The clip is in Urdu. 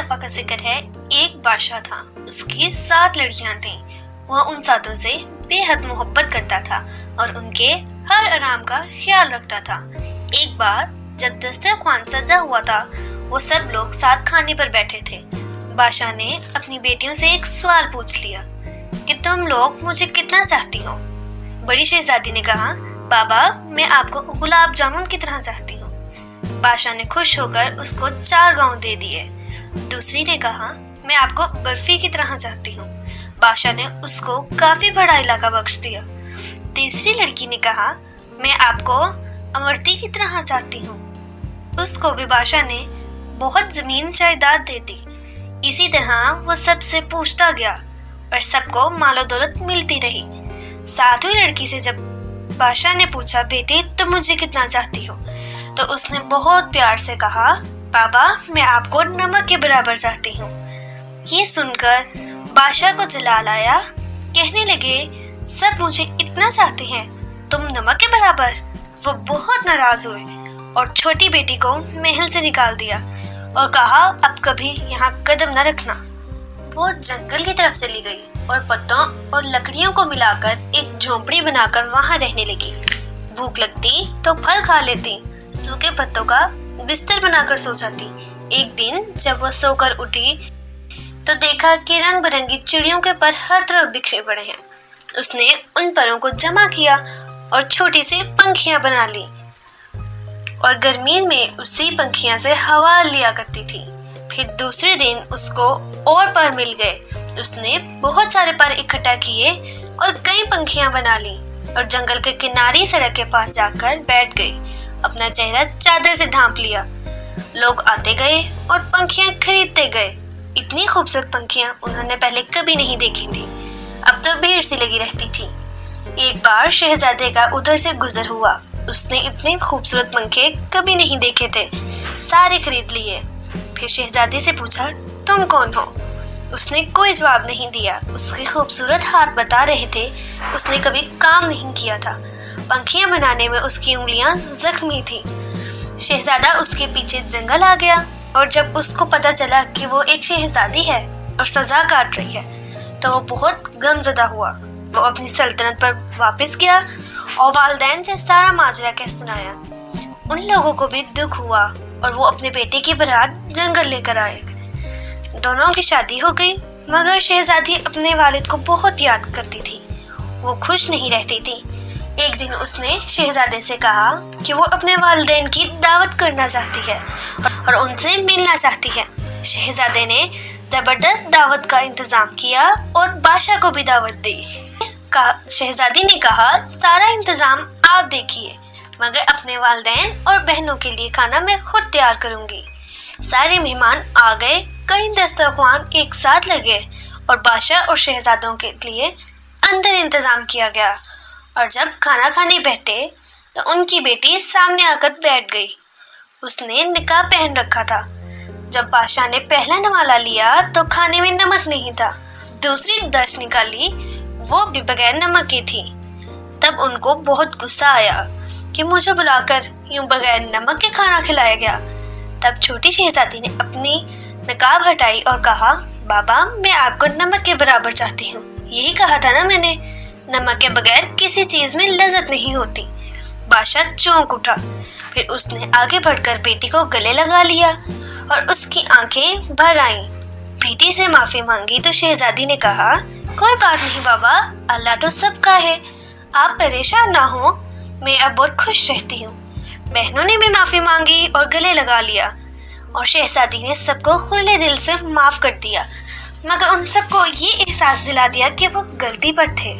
دفعہ کا ذکر ہے، ایک بادشاہ تھا، اس کی 7 لڑکیاں تھیں۔ وہ ان 7 سے بے حد محبت کرتا تھا اور ان کے ہر آرام کا خیال رکھتا تھا۔ ایک بار جب دسترخوان سجا ہوا تھا، وہ سب لوگ ساتھ کھانے پر بیٹھے تھے۔ بادشاہ نے اپنی بیٹیوں سے ایک سوال پوچھ لیا کہ تم لوگ مجھے کتنا چاہتی ہو؟ بڑی شہزادی نے کہا، بابا میں آپ کو گلاب جامن کی طرح چاہتی ہوں۔ بادشاہ نے خوش ہو کر اس کو 4 گاؤں دے دیے۔ دوسری نے کہا، میں آپ کو برفی کی طرح چاہتی ہوں۔ بادشاہ نے اس کو کافی بڑا علاقہ بخش دیا۔ تیسری لڑکی نے کہا، میں آپ کو امرتی کی طرح چاہتی ہوں۔ اس کو بھی بادشاہ نے بہت زمین جائیداد دے دی۔ اسی طرح وہ سب سے پوچھتا گیا اور سب کو مال و دولت ملتی رہی۔ 7ویں لڑکی سے جب بادشاہ نے پوچھا، بیٹی تم مجھے کتنا چاہتی ہو؟ تو اس نے بہت پیار سے کہا، بابا میں آپ کو نمک کے برابر چاہتی ہوں۔ یہ سن کر بادشاہ کو جلال آیا، کہنے لگے، سب مجھے اتنا چاہتے ہیں، تم نمک کے برابر؟ وہ بہت ناراض ہوئے اور چھوٹی بیٹی کو محل سے نکال دیا اور کہا، اب کبھی یہاں قدم نہ رکھنا۔ وہ جنگل کی طرف چلی گئی اور پتوں اور لکڑیوں کو ملا کر ایک جھونپڑی بنا کر وہاں رہنے لگی۔ بھوک لگتی تو پھل کھا لیتی، سوکھے پتوں کا بستر بنا کر سو جاتی۔ ایک دن جب وہ سو کر اٹھی تو دیکھا کہ رنگ برنگی چڑیوں کے پر ہر طرف بکھرے پڑے ہیں۔ اس نے ان پروں کو جمع کیا اور چھوٹی سی پنکھیاں بنا لی اور گرمی میں اسی پنکھیاں سے ہوا لیا کرتی تھی۔ پھر دوسرے دن اس کو اور پر مل گئے۔ اس نے بہت سارے پر اکٹھا کیے اور کئی پنکھیاں بنا لی اور جنگل کے کناری سڑک کے پاس جا کر بیٹھ گئی۔ اپنا چہرہ چادر سے ڈھانپ لیا۔ لوگ آتے گئے اور پنکھیاں خریدتے گئے۔ اتنی خوبصورت پنکھیاں انہوں نے پہلے کبھی نہیں دیکھی تھی۔ اب تو بھیڑ سی لگی رہتی تھی۔ ایک بار شہزادے کا ادھر سے گزر ہوا۔ اس نے اتنے خوبصورت پنکھے کبھی نہیں دیکھے تھے، سارے خرید لیے۔ پھر شہزادی سے پوچھا، تم کون ہو؟ اس نے کوئی جواب نہیں دیا۔ اس کے خوبصورت ہاتھ بتا رہے تھے اس نے کبھی کام نہیں کیا تھا۔ پنکھیاں بنانے میں اس کی انگلیاں زخمی تھیں۔ شہزادہ اس کے پیچھے جنگل آ گیا اور جب اس کو پتہ چلا کہ وہ ایک شہزادی ہے اور سزا کاٹ رہی ہے تو وہ بہت غم زدہ ہوا۔ وہ اپنی سلطنت پر واپس گیا اور والدین سے سارا ماجرا کہہ سنایا۔ ان لوگوں کو بھی دکھ ہوا اور وہ اپنے بیٹے کی برات جنگل لے کر آئے۔ دونوں کی شادی ہو گئی، مگر شہزادی اپنے والد کو بہت یاد کرتی تھی۔ وہ خوش نہیں رہتی تھی۔ ایک دن اس نے شہزادے سے کہا کہ وہ اپنے والدین کی دعوت کرنا چاہتی ہے اور ان سے ملنا چاہتی ہے۔ شہزادے نے زبردست دعوت کا انتظام کیا اور بادشاہ کو بھی دعوت دی۔ شہزادی نے کہا، سارا انتظام آپ دیکھیے، مگر اپنے والدین اور بہنوں کے لیے کھانا میں خود تیار کروں گی۔ سارے مہمان آ گئے، کئی دسترخوان ایک ساتھ لگے اور بادشاہ اور شہزادوں کے لیے اندر انتظام کیا گیا۔ اور جب کھانا کھانے بیٹھے تو ان کی بیٹی سامنے آ کر بیٹھ گئی۔ اس نے نقاب پہن رکھا تھا۔ جب بادشاہ نے پہلا نوالا لیا تو کھانے میں نمک نہیں تھا۔ دوسری ڈش نکالی، وہ بھی بغیر نمک کی تھی۔ تب ان کو بہت غصہ آیا کہ مجھے بلا کر یوں بغیر نمک کے کھانا کھلایا گیا۔ تب چھوٹی شہزادی نے اپنی نقاب ہٹائی اور کہا، بابا میں آپ کو نمک کے برابر چاہتی ہوں۔ یہی کہا تھا نا میں نے، نمک کے بغیر کسی چیز میں لذت نہیں ہوتی۔ بادشاہ چونک اٹھا۔ پھر اس نے آگے بڑھ کر بیٹی کو گلے لگا لیا اور اس کی آنکھیں بھر آئیں۔ بیٹی سے معافی مانگی تو شہزادی نے کہا، کوئی بات نہیں بابا، اللہ تو سب کا ہے، آپ پریشان نہ ہوں، میں اب بہت خوش رہتی ہوں۔ بہنوں نے بھی معافی مانگی اور گلے لگا لیا اور شہزادی نے سب کو کھلے دل سے معاف کر دیا، مگر ان سب کو یہ احساس دلا دیا کہ وہ غلطی پر تھے۔